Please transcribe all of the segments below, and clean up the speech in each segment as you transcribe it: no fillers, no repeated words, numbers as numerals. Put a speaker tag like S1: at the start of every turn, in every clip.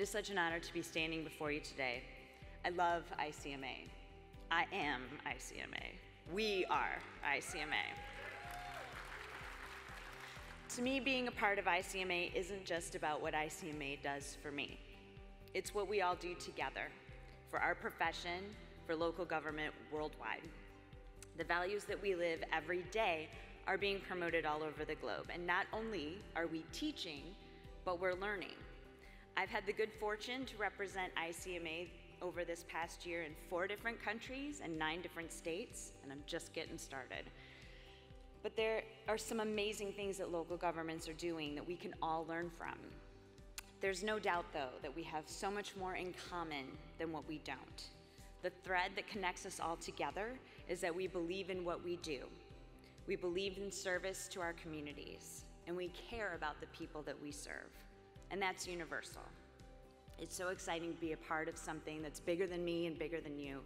S1: is such an honor to be standing before you today. I love ICMA. I am ICMA. We are ICMA. To me, being a part of ICMA isn't just about what ICMA does for me. It's what we all do together, for our profession, for local government worldwide. The values that we live every day are being promoted all over the globe. And not only are we teaching, but we're learning. I've had the good fortune to represent ICMA over this past year in 4 different countries and 9 different states, and I'm just getting started. But there are some amazing things that local governments are doing that we can all learn from. There's no doubt, though, that we have so much more in common than what we don't. The thread that connects us all together is that we believe in what we do. We believe in service to our communities, and we care about the people that we serve. And that's universal. It's so exciting to be a part of something that's bigger than me and bigger than you.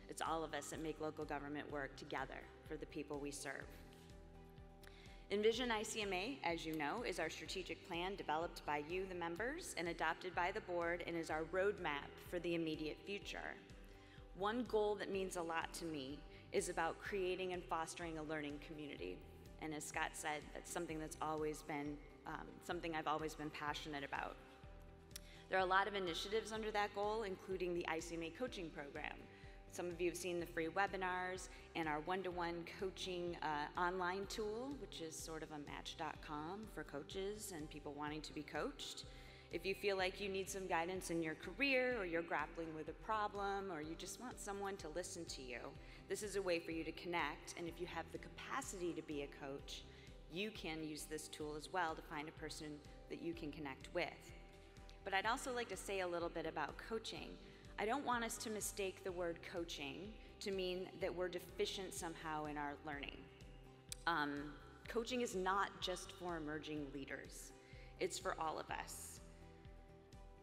S1: It's all of us that make local government work together for the people we serve. Envision ICMA, as you know, is our strategic plan developed by you, the members, and adopted by the board, and is our roadmap for the immediate future. One goal that means a lot to me is about creating and fostering a learning community. And as Scott said, that's something that's always been something I've always been passionate about. There are a lot of initiatives under that goal, including the ICMA coaching program. Some of you have seen the free webinars and our one-to-one coaching online tool, which is sort of a match.com for coaches and people wanting to be coached. If you feel like you need some guidance in your career, or you're grappling with a problem, or you just want someone to listen to you, this is a way for you to connect. And if you have the capacity to be a coach, you can use this tool as well to find a person that you can connect with. But I'd also like to say a little bit about coaching. I don't want us to mistake the word coaching to mean that we're deficient somehow in our learning. Coaching is not just for emerging leaders. It's for all of us.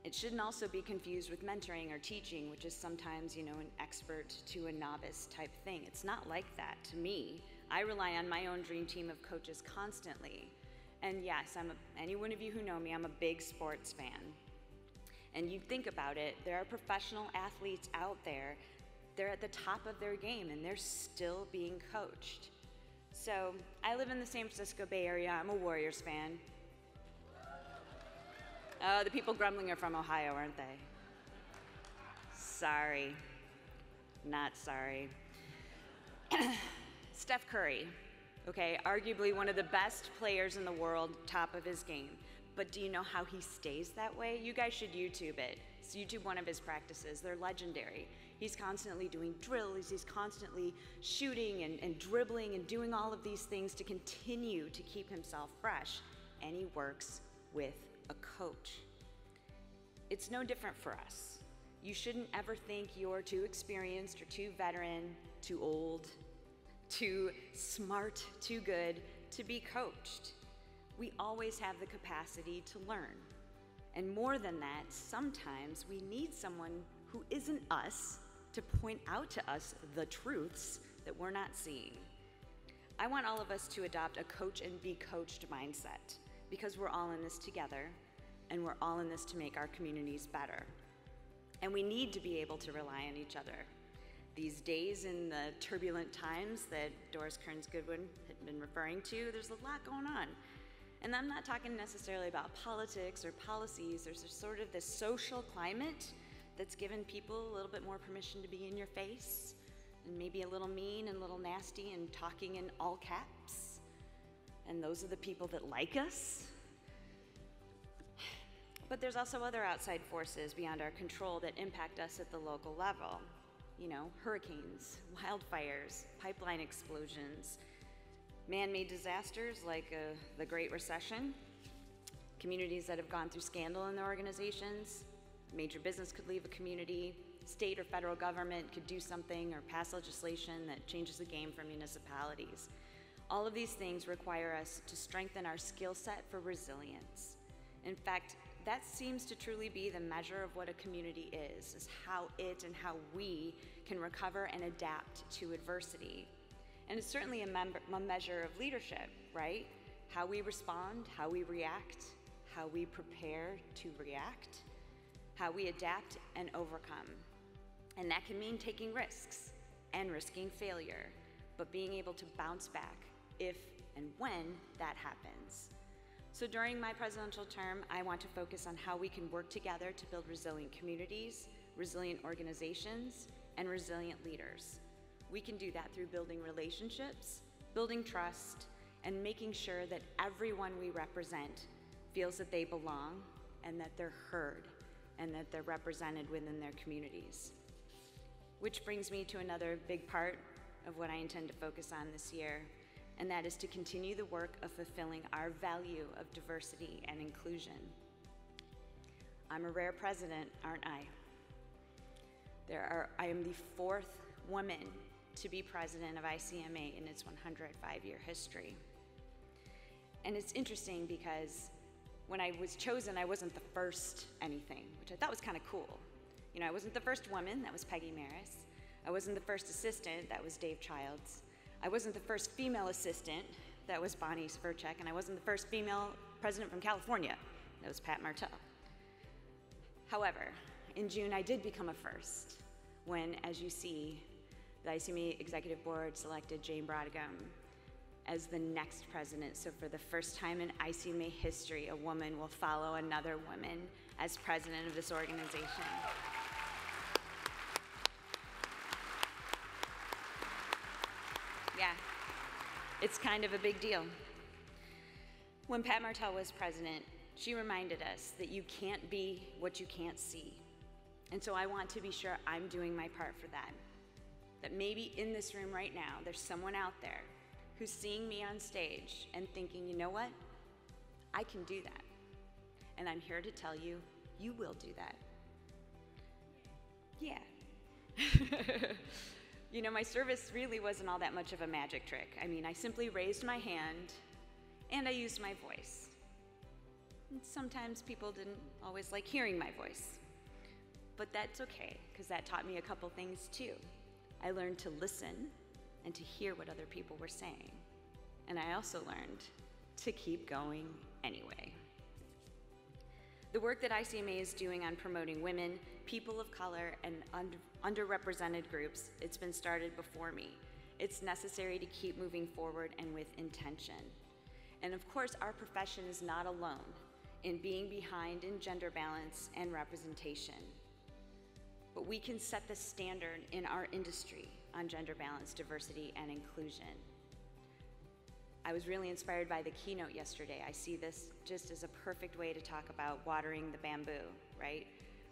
S1: It shouldn't also be confused with mentoring or teaching, which is sometimes, an expert to a novice type thing. It's not like that to me. I rely on my own dream team of coaches constantly. And yes, any one of you who know me, I'm a big sports fan. And you think about it, there are professional athletes out there, they're at the top of their game and they're still being coached. So I live in the San Francisco Bay Area, I'm a Warriors fan. Oh, the people grumbling are from Ohio, aren't they? Sorry, not sorry. Steph Curry, okay, arguably one of the best players in the world, top of his game. But do you know how he stays that way? You guys should YouTube it. So YouTube one of his practices. They're legendary. He's constantly doing drills. He's constantly shooting and dribbling and doing all of these things to continue to keep himself fresh. And he works with a coach. It's no different for us. You shouldn't ever think you're too experienced or too veteran, too old, too smart, too good to be coached. We always have the capacity to learn. And more than that, sometimes we need someone who isn't us to point out to us the truths that we're not seeing. I want all of us to adopt a coach and be coached mindset, because we're all in this together, and we're all in this to make our communities better. And we need to be able to rely on each other. These days, in the turbulent times that Doris Kearns Goodwin had been referring to, there's a lot going on. And I'm not talking necessarily about politics or policies. There's sort of this social climate that's given people a little bit more permission to be in your face, and maybe a little mean and a little nasty and talking in all caps. And those are the people that like us. But there's also other outside forces beyond our control that impact us at the local level. Hurricanes, wildfires, pipeline explosions, man-made disasters like the Great Recession, communities that have gone through scandal in their organizations, major business could leave a community, state or federal government could do something or pass legislation that changes the game for municipalities. All of these things require us to strengthen our skill set for resilience. In fact, that seems to truly be the measure of what a community is how it and how we can recover and adapt to adversity. And it's certainly a measure of leadership, right? How we respond, how we react, how we prepare to react. how we adapt and overcome. And that can mean taking risks and risking failure, but being able to bounce back if and when that happens. So during my presidential term, I want to focus on how we can work together to build resilient communities, resilient organizations, and resilient leaders. We can do that through building relationships, building trust, and making sure that everyone we represent feels that they belong and that they're heard and that they're represented within their communities. Which brings me to another big part of what I intend to focus on this year, and that is to continue the work of fulfilling our value of diversity and inclusion. I'm a rare president, aren't I? I am the 4th woman to be president of ICMA in its 105-year history. And it's interesting because when I was chosen, I wasn't the first anything, which I thought was kind of cool. You know, I wasn't the first woman, that was Peggy Maris. I wasn't the first assistant, that was Dave Childs. I wasn't the first female assistant, that was Bonnie Sverchek, and I wasn't the first female president from California, that was Pat Martell. However, in June, I did become a first when, as you see, the ICMA Executive Board selected Jane Brodegum as the next president. So for the first time in ICMA history, a woman will follow another woman as president of this organization. Yeah, it's kind of a big deal. When Pat Martell was president, she reminded us that you can't be what you can't see. And so I want to be sure I'm doing my part for that. That maybe in this room right now, there's someone out there who's seeing me on stage and thinking, you know what? I can do that. And I'm here to tell you, you will do that. Yeah. You know, my service really wasn't all that much of a magic trick. I mean, I simply raised my hand and I used my voice. And sometimes people didn't always like hearing my voice. But that's okay, because that taught me a couple things too. I learned to listen and to hear what other people were saying. And I also learned to keep going anyway. The work that ICMA is doing on promoting women, people of color, and underrepresented groups, it's been started before me. It's necessary to keep moving forward and with intention. And of course, our profession is not alone in being behind in gender balance and representation. But we can set the standard in our industry on gender balance, diversity, and inclusion. I was really inspired by the keynote yesterday. I see this just as a perfect way to talk about watering the bamboo, right?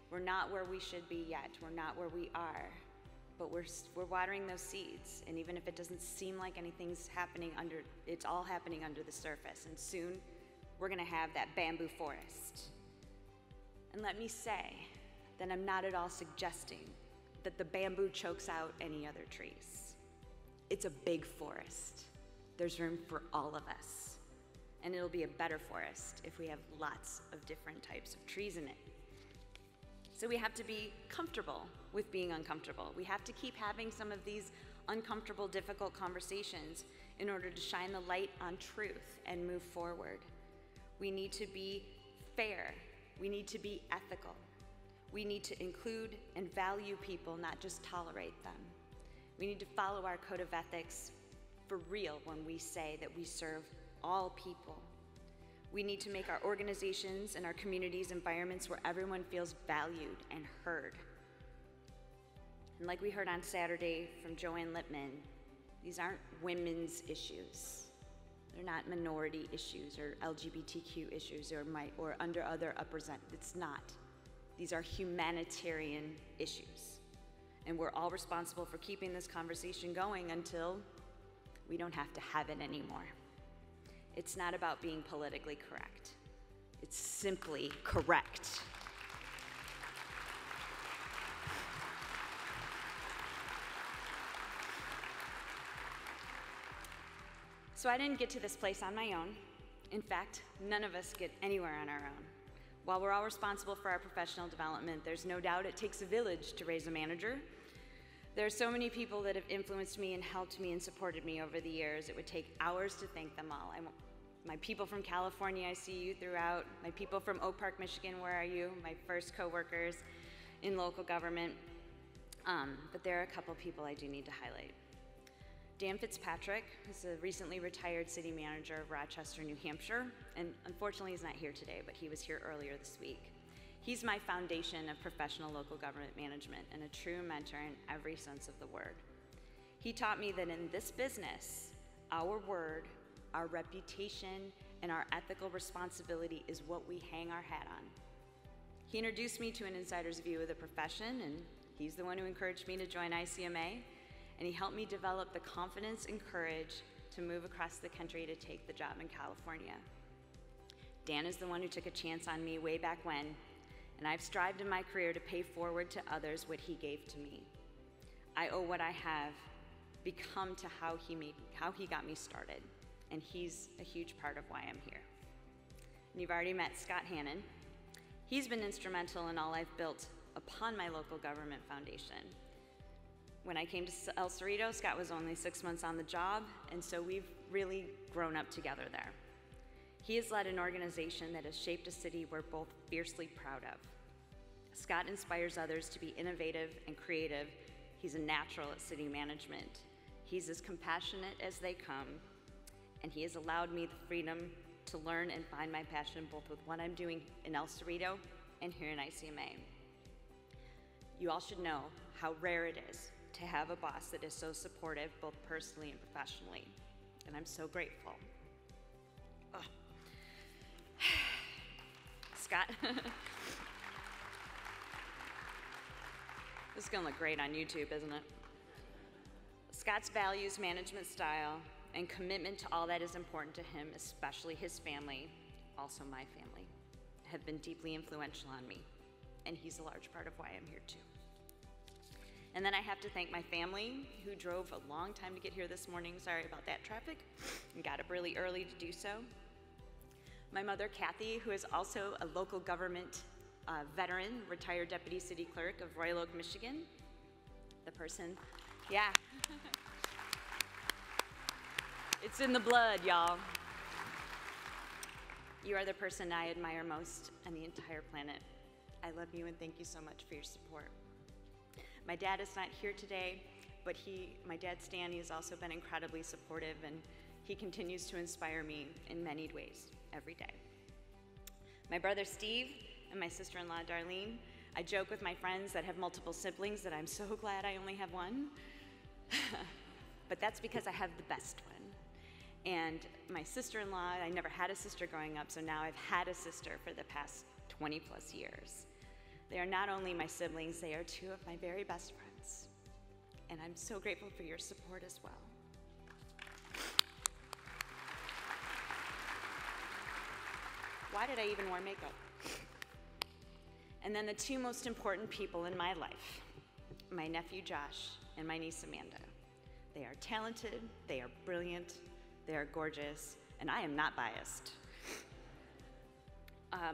S1: We're not where we should be yet. We're not where we are, but we're watering those seeds. And even if it doesn't seem like anything's happening it's all happening under the surface. And soon we're gonna have that bamboo forest. And let me say that I'm not at all suggesting that the bamboo chokes out any other trees. It's a big forest. There's room for all of us. And it'll be a better forest if we have lots of different types of trees in it. So we have to be comfortable with being uncomfortable. We have to keep having some of these uncomfortable, difficult conversations in order to shine the light on truth and move forward. We need to be fair. We need to be ethical. We need to include and value people, not just tolerate them. We need to follow our code of ethics for real when we say that we serve all people. We need to make our organizations and our communities environments where everyone feels valued and heard. And like we heard on Saturday from Joanne Lippman, these aren't women's issues. They're not minority issues or LGBTQ issues or under other represented. It's not. These are humanitarian issues. And we're all responsible for keeping this conversation going until we don't have to have it anymore. It's not about being politically correct. It's simply correct. So I didn't get to this place on my own. In fact, none of us get anywhere on our own. While we're all responsible for our professional development, there's no doubt it takes a village to raise a manager. There are so many people that have influenced me and helped me and supported me over the years. It would take hours to thank them all. My people from California, I see you throughout. My people from Oak Park, Michigan, where are you? My first coworkers in local government. But there are a couple people I do need to highlight. Dan Fitzpatrick is a recently retired city manager of Rochester, New Hampshire, and unfortunately he's not here today, but he was here earlier this week. He's my foundation of professional local government management and a true mentor in every sense of the word. He taught me that in this business, our word, our reputation, and our ethical responsibility is what we hang our hat on. He introduced me to an insider's view of the profession, and he's the one who encouraged me to join ICMA, and he helped me develop the confidence and courage to move across the country to take the job in California. Dan is the one who took a chance on me way back when, and I've strived in my career to pay forward to others what he gave to me. I owe what I have become to how he got me started, and he's a huge part of why I'm here. And you've already met Scott Hanin. He's been instrumental in all I've built upon my local government foundation. When I came to El Cerrito, Scott was only 6 months on the job, and so we've really grown up together there. He has led an organization that has shaped a city we're both fiercely proud of. Scott inspires others to be innovative and creative. He's a natural at city management. He's as compassionate as they come, and he has allowed me the freedom to learn and find my passion both with what I'm doing in El Cerrito and here in ICMA. You all should know how rare it is to have a boss that is so supportive both personally and professionally, and I'm so grateful. Oh. Scott, this is gonna look great on YouTube, isn't it? Scott's values, management style, and commitment to all that is important to him, especially his family, also my family, have been deeply influential on me, and he's a large part of why I'm here too. And then I have to thank my family, who drove a long time to get here this morning, sorry about that traffic, and got up really early to do so. My mother, Kathy, who is also a local government veteran, retired deputy city clerk of Royal Oak, Michigan. The person, yeah. It's in the blood, y'all. You are the person I admire most on the entire planet. I love you and thank you so much for your support. My dad is not here today, but my dad Stan, has also been incredibly supportive, and he continues to inspire me in many ways every day. My brother Steve and my sister-in-law Darlene, I joke with my friends that have multiple siblings that I'm so glad I only have one, but that's because I have the best one. And my sister-in-law, I never had a sister growing up, so now I've had a sister for the past 20 plus years. They are not only my siblings, they are two of my very best friends. And I'm so grateful for your support as well. Why did I even wear makeup? And then the two most important people in my life, my nephew Josh and my niece Amanda. They are talented, they are brilliant, they are gorgeous, and I am not biased.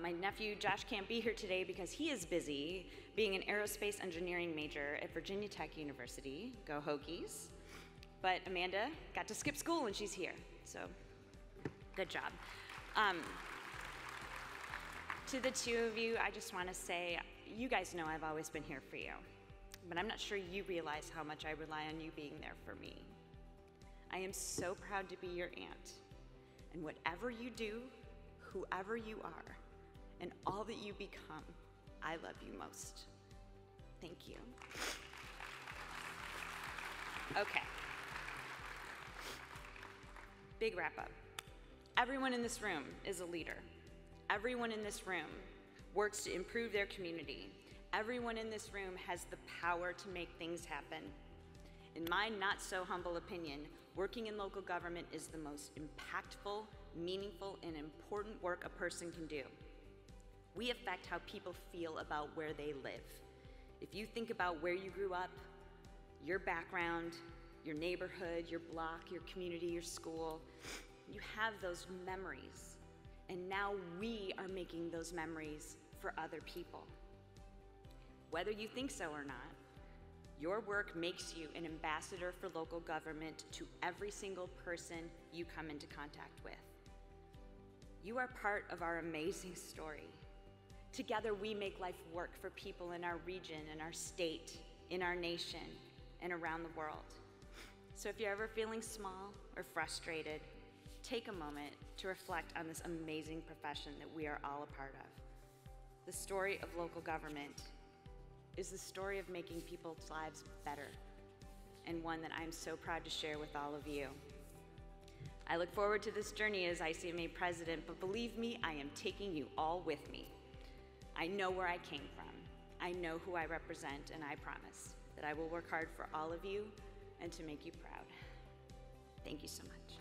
S1: My nephew Josh can't be here today because he is busy being an aerospace engineering major at Virginia Tech University. Go Hokies. But Amanda got to skip school and she's here, so good job. To the two of you, I just want to say, you guys know I've always been here for you, but I'm not sure you realize how much I rely on you being there for me. I am so proud to be your aunt, and whatever you do, whoever you are, and all that you become, I love you most. Thank you. Okay. Big wrap up. Everyone in this room is a leader. Everyone in this room works to improve their community. Everyone in this room has the power to make things happen. In my not so humble opinion, working in local government is the most impactful, meaningful, and important work a person can do. We affect how people feel about where they live. If you think about where you grew up, your background, your neighborhood, your block, your community, your school, you have those memories. And now we are making those memories for other people. Whether you think so or not, your work makes you an ambassador for local government to every single person you come into contact with. You are part of our amazing story. Together, we make life work for people in our region, in our state, in our nation, and around the world. So if you're ever feeling small or frustrated, take a moment to reflect on this amazing profession that we are all a part of. The story of local government is the story of making people's lives better, and one that I'm so proud to share with all of you. I look forward to this journey as ICMA president, but believe me, I am taking you all with me. I know where I came from. I know who I represent, and I promise that I will work hard for all of you and to make you proud. Thank you so much.